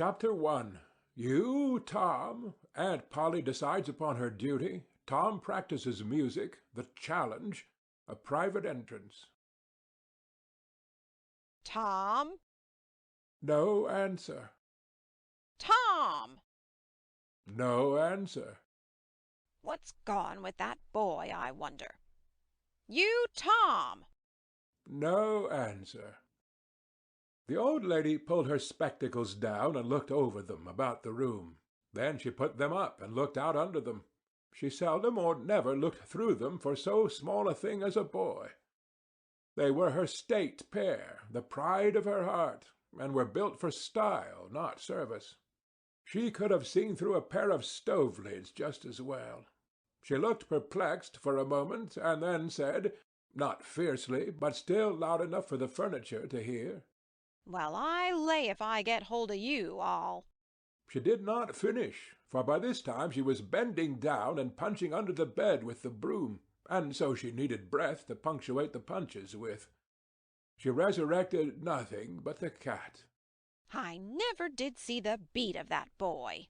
Chapter 1. You, Tom. Aunt Polly decides upon her duty. Tom practices music. The challenge. A private entrance. Tom? No answer. Tom! No answer. What's gone with that boy, I wonder? You, Tom! No answer. The old lady pulled her spectacles down and looked over them about the room. Then she put them up and looked out under them. She seldom or never looked through them for so small a thing as a boy. They were her state pair, the pride of her heart, and were built for style, not service. She could have seen through a pair of stove lids just as well. She looked perplexed for a moment, and then said, not fiercely, but still loud enough for the furniture to hear, Well, I lay if I get hold of you, I'll— She did not finish, for by this time she was bending down and punching under the bed with the broom, and so she needed breath to punctuate the punches with. She resurrected nothing but the cat. I never did see the beat of that boy.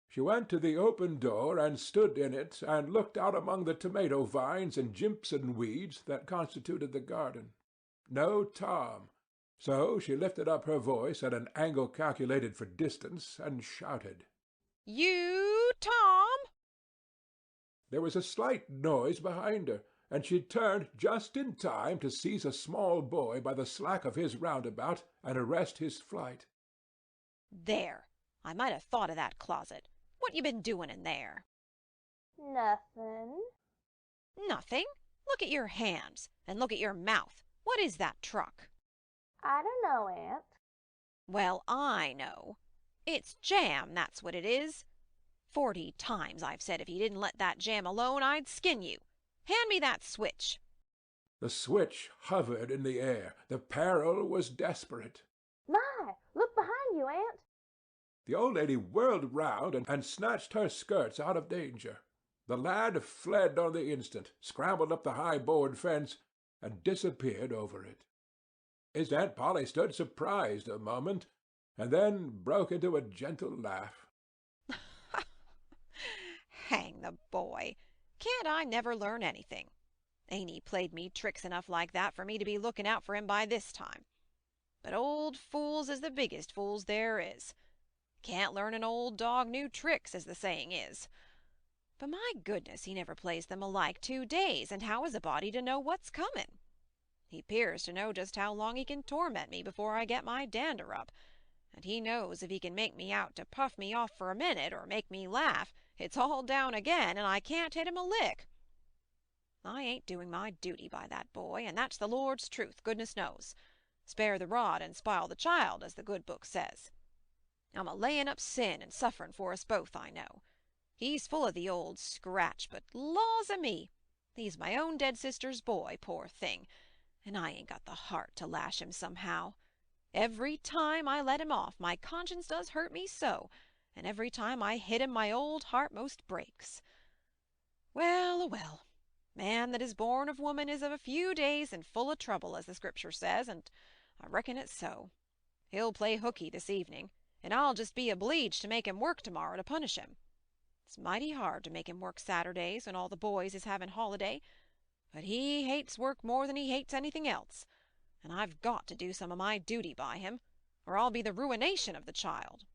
She went to the open door and stood in it and looked out among the tomato vines and jimpson weeds that constituted the garden. No Tom. So she lifted up her voice at an angle calculated for distance and shouted, You, Tom? There was a slight noise behind her, and she turned just in time to seize a small boy by the slack of his roundabout and arrest his flight. There! I might have thought of that closet. What you been doing in there? Nothing. Nothing. Look at your hands, and look at your mouth. What is that truck? I don't know, Aunt. Well, I know. It's jam, that's what it is. 40 times I've said if you didn't let that jam alone, I'd skin you. Hand me that switch. The switch hovered in the air. The peril was desperate. My, look behind you, Aunt. The old lady whirled round and snatched her skirts out of danger. The lad fled on the instant, scrambled up the high board fence, and disappeared over it. His Aunt Polly stood surprised a moment, and then broke into a gentle laugh. Hang the boy. Can't I never learn anything? Ain't he played me tricks enough like that for me to be looking out for him by this time? But old fools is the biggest fools there is. Can't learn an old dog new tricks, as the saying is. But my goodness, he never plays them alike 2 days, and how is a body to know what's comin'? He 'pears to know just how long he can torment me before I get my dander up, and he knows if he can make me out to puff me off for a minute or make me laugh, it's all down again, and I can't hit him a lick. I ain't doing my duty by that boy, and that's the Lord's truth, goodness knows. Spare the rod and spile the child, as the good book says. I'm a-layin' up sin and sufferin' for us both, I know. He's full of the old scratch, but laws a me, he's my own dead sister's boy, poor thing, and I ain't got the heart to lash him somehow. Every time I let him off, my conscience does hurt me so, and every time I hit him my old heart most breaks. Well, well, man that is born of woman is of a few days and full of trouble, as the Scripture says, and I reckon it's so. He'll play hookey this evening, and I'll just be obleeged to make him work tomorrow to punish him. It's mighty hard to make him work Saturdays when all the boys is having holiday, but he hates work more than he hates anything else, and I've got to do some of my duty by him, or I'll be the ruination of the child.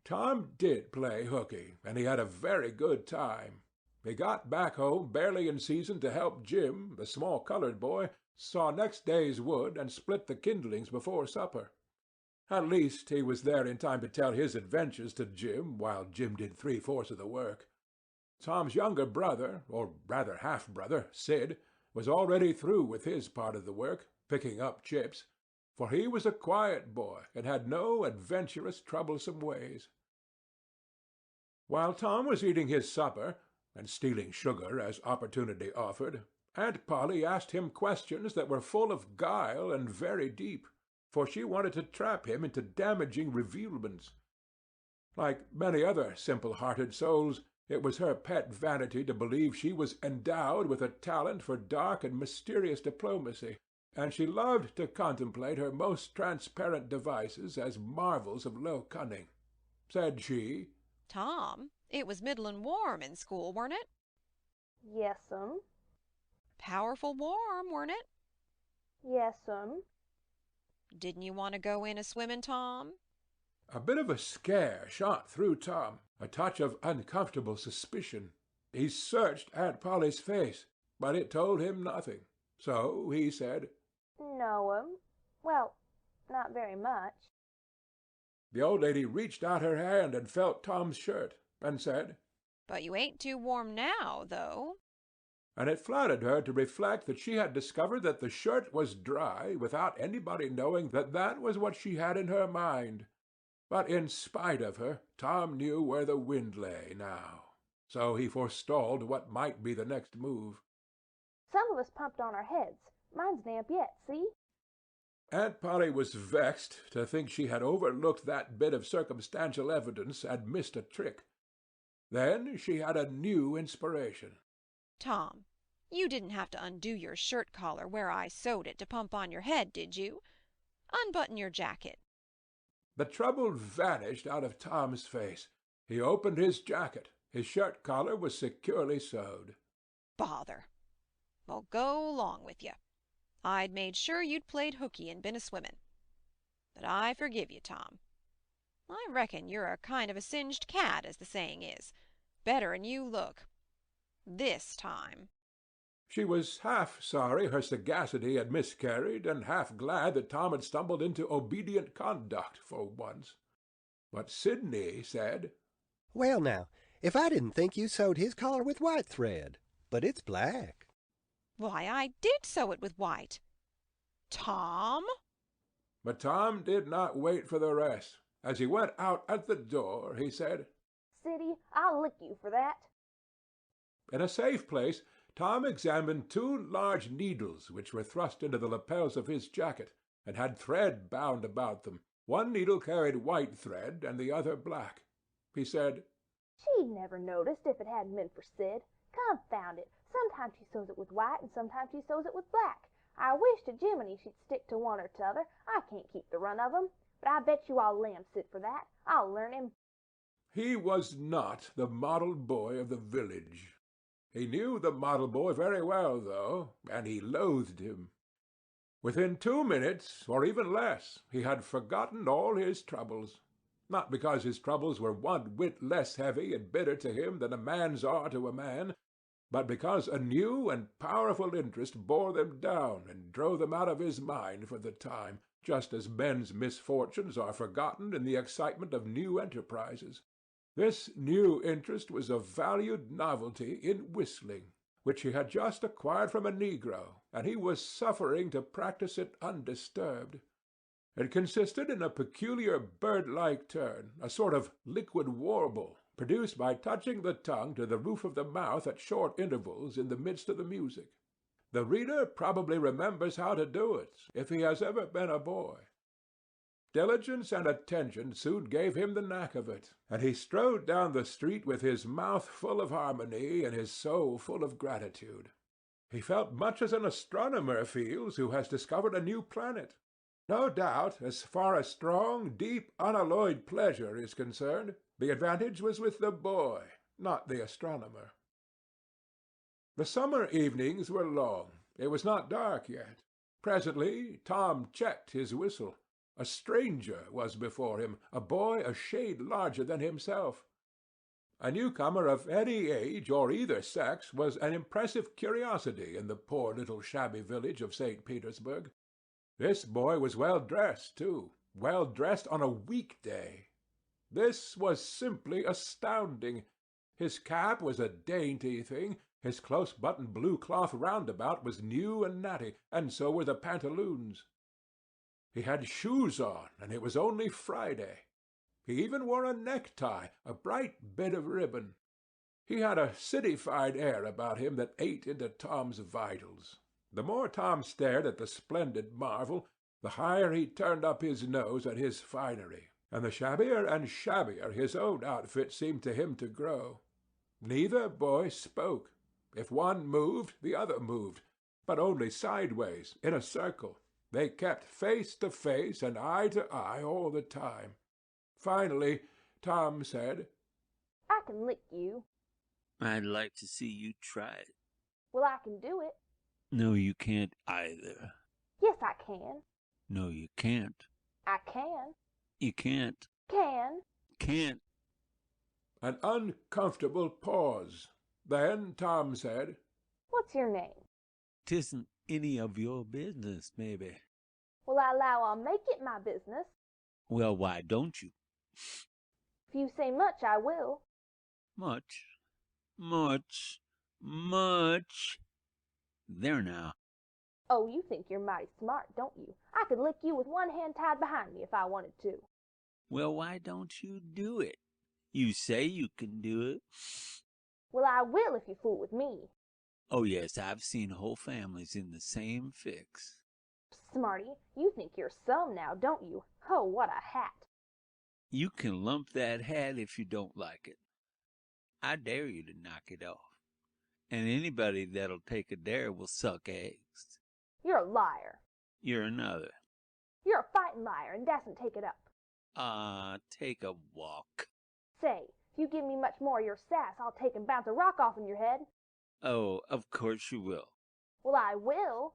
Tom did play hookey, and he had a very good time. He got back home barely in season to help Jim, the small colored boy, saw next day's wood and split the kindlings before supper. At least he was there in time to tell his adventures to Jim, while Jim did 3/4 of the work. Tom's younger brother, or rather half-brother, Sid, was already through with his part of the work, picking up chips, for he was a quiet boy and had no adventurous, troublesome ways. While Tom was eating his supper, and stealing sugar as opportunity offered, Aunt Polly asked him questions that were full of guile and very deep, for she wanted to trap him into damaging revealments. Like many other simple-hearted souls, it was her pet vanity to believe she was endowed with a talent for dark and mysterious diplomacy, and she loved to contemplate her most transparent devices as marvels of low cunning. Said she, "Tom, it was middlin' warm in school, weren't it? Yes'm. Powerful warm, weren't it? Yes'm. Didn't you want to go in a-swimmin', Tom?" A bit of a scare shot through Tom, a touch of uncomfortable suspicion. He searched Aunt Polly's face, but it told him nothing. So he said, No'm. Well, not very much. The old lady reached out her hand and felt Tom's shirt, and said, "But you ain't too warm now, though." And it flattered her to reflect that she had discovered that the shirt was dry without anybody knowing that that was what she had in her mind. But in spite of her, Tom knew where the wind lay now. So he forestalled what might be the next move. Some of us pumped on our heads. Mine's damp yet, see? Aunt Polly was vexed to think she had overlooked that bit of circumstantial evidence and missed a trick. Then she had a new inspiration. "Tom, you didn't have to undo your shirt collar where I sewed it to pump on your head, did you? Unbutton your jacket." The trouble vanished out of Tom's face. He opened his jacket. His shirt collar was securely sewed. "Bother! Well, go along with you. I'd made sure you'd played hooky and been a-swimmin'. But I forgive you, Tom. I reckon you're a kind of a singed cat, as the saying is. Better'n you look. This time." She was half sorry her sagacity had miscarried, and half glad that Tom had stumbled into obedient conduct for once. But Sidney said, "Well, now, if I didn't think you sewed his collar with white thread, but it's black." "Why, I did sew it with white. Tom!" But Tom did not wait for the rest. As he went out at the door, he said, Siddy, I'll lick you for that. In a safe place, Tom examined two large needles which were thrust into the lapels of his jacket, and had thread bound about them. One needle carried white thread, and the other black. He said, She'd never noticed if it hadn't been for Sid. Confound it. Sometimes she sews it with white, and sometimes she sews it with black. I wish to Jiminy she'd stick to one or t'other. I can't keep the run of 'em. But I bet you I'll lamb Sid for that. I'll learn him. He was not the model boy of the village. He knew the model boy very well, though, and he loathed him. Within 2 minutes, or even less, he had forgotten all his troubles. Not because his troubles were one whit less heavy and bitter to him than a man's are to a man, but because a new and powerful interest bore them down and drove them out of his mind for the time, just as men's misfortunes are forgotten in the excitement of new enterprises. This new interest was a valued novelty in whistling, which he had just acquired from a negro, and he was suffering to practice it undisturbed. It consisted in a peculiar bird-like turn, a sort of liquid warble, produced by touching the tongue to the roof of the mouth at short intervals in the midst of the music. The reader probably remembers how to do it, if he has ever been a boy. Diligence and attention soon gave him the knack of it, and he strode down the street with his mouth full of harmony and his soul full of gratitude. He felt much as an astronomer feels who has discovered a new planet. No doubt, as far as strong, deep, unalloyed pleasure is concerned, the advantage was with the boy, not the astronomer. The summer evenings were long. It was not dark yet. Presently Tom checked his whistle. A stranger was before him, a boy a shade larger than himself. A newcomer of any age or either sex was an impressive curiosity in the poor little shabby village of St. Petersburg. This boy was well dressed, too, well dressed on a week-day. This was simply astounding. His cap was a dainty thing, his close-buttoned blue cloth roundabout was new and natty, and so were the pantaloons. He had shoes on, and it was only Friday. He even wore a necktie, a bright bit of ribbon. He had a citified air about him that ate into Tom's vitals. The more Tom stared at the splendid marvel, the higher he turned up his nose at his finery, and the shabbier and shabbier his own outfit seemed to him to grow. Neither boy spoke. If one moved, the other moved. but only sideways, in a circle. They kept face to face and eye to eye all the time. Finally, Tom said, I can lick you. I'd like to see you try it. Well, I can do it. No, you can't either. Yes, I can. No, you can't. I can. You can't. Can. Can't. An uncomfortable pause. Then Tom said, What's your name? 'Tisn't any of your business, maybe. Well, I allow I'll make it my business. Well, why don't you? If you say much, I will. Much. Much. Much. There now. Oh, you think you're mighty smart, don't you? I could lick you with one hand tied behind me if I wanted to. Well, why don't you do it? You say you can do it. Well, I will if you fool with me. Oh, yes, I've seen whole families in the same fix. Smarty, you think you're some now, don't you? Oh, what a hat. You can lump that hat if you don't like it. I dare you to knock it off. And anybody that'll take a dare will suck eggs. You're a liar. You're another. You're a fighting liar and dasn't take it up. Take a walk. Say, if you give me much more of your sass, I'll take and bounce a rock off in your head. Oh, of course you will. Well, I will.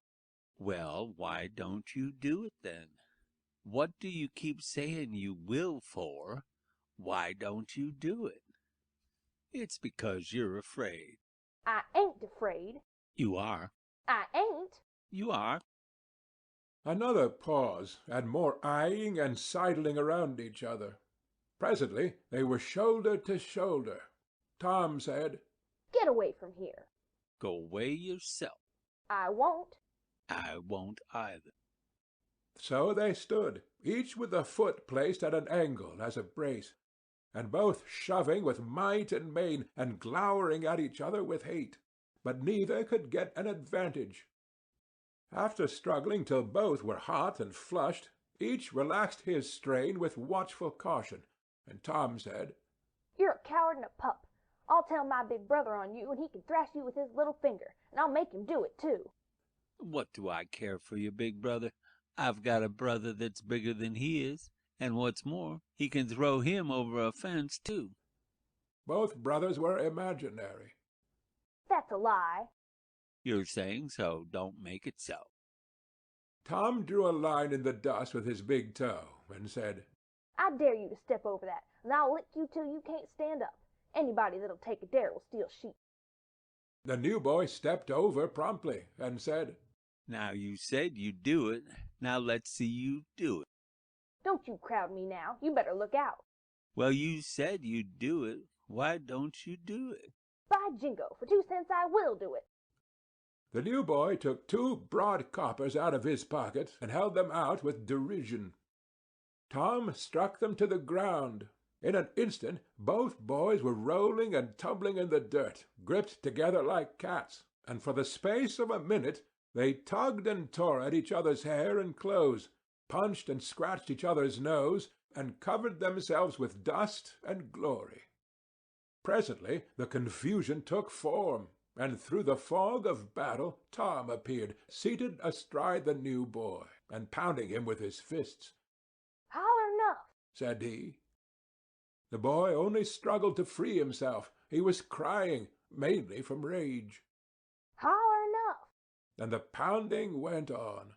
Well, why don't you do it then? What do you keep saying you will for? Why don't you do it? It's because you're afraid. I ain't afraid. You are. I ain't. You are. Another pause, and more eyeing and sidling around each other. Presently they were shoulder to shoulder. Tom said, Get away from here. Go away yourself. I won't. I won't either. So they stood, each with a foot placed at an angle as a brace, and both shoving with might and main, and glowering at each other with hate, but neither could get an advantage. After struggling till both were hot and flushed, each relaxed his strain with watchful caution, and Tom said, You're a coward and a pup. I'll tell my big brother on you, and he can thrash you with his little finger, and I'll make him do it, too. What do I care for your big brother? I've got a brother that's bigger than he is, and what's more, he can throw him over a fence, too. Both brothers were imaginary. That's a lie. You're saying so, don't make it so. Tom drew a line in the dust with his big toe, and said, I dare you to step over that, and I'll lick you till you can't stand up. Anybody that'll take a dare will steal sheep. The new boy stepped over promptly, and said, Now you said you'd do it. Now let's see you do it. Don't you crowd me now. You better look out. Well, you said you'd do it. Why don't you do it? By jingo, for 2 cents I will do it. The new boy took 2 broad coppers out of his pocket and held them out with derision. Tom struck them to the ground. In an instant both boys were rolling and tumbling in the dirt, gripped together like cats, and for the space of a minute they tugged and tore at each other's hair and clothes, punched and scratched each other's nose, and covered themselves with dust and glory. Presently the confusion took form, and through the fog of battle Tom appeared, seated astride the new boy, and pounding him with his fists. Holler enough, said he. The boy only struggled to free himself. He was crying, mainly from rage. Holler enough. And the pounding went on.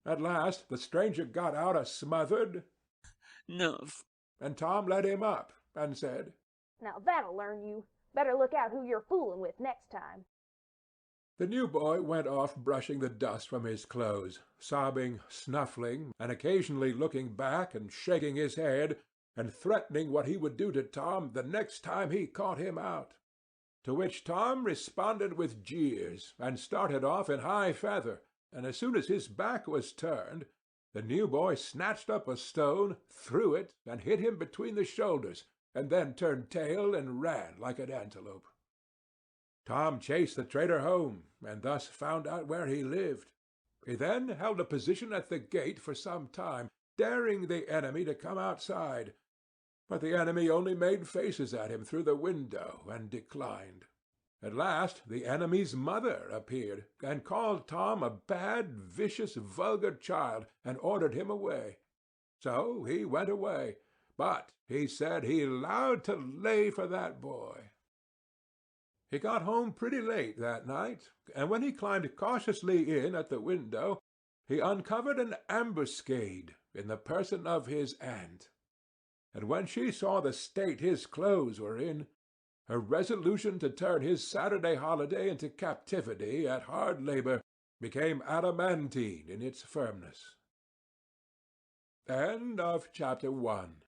At last the stranger got out a smothered Nuff. And Tom let him up, and said, Now that'll learn you. Better look out who you're fooling with next time. The new boy went off brushing the dust from his clothes, sobbing, snuffling, and occasionally looking back and shaking his head, and threatening what he would do to Tom the next time he caught him out. To which Tom responded with jeers, and started off in high feather, and as soon as his back was turned, the new boy snatched up a stone, threw it, and hit him between the shoulders, and then turned tail and ran like an antelope. Tom chased the traitor home, and thus found out where he lived. He then held a position at the gate for some time, daring the enemy to come outside, but the enemy only made faces at him through the window and declined. At last the enemy's mother appeared, and called Tom a bad, vicious, vulgar child, and ordered him away. So he went away, but he said he allowed to lay for that boy. He got home pretty late that night, and when he climbed cautiously in at the window, he uncovered an ambuscade in the person of his aunt. And when she saw the state his clothes were in, her resolution to turn his Saturday holiday into captivity at hard labor became adamantine in its firmness. End of chapter 1.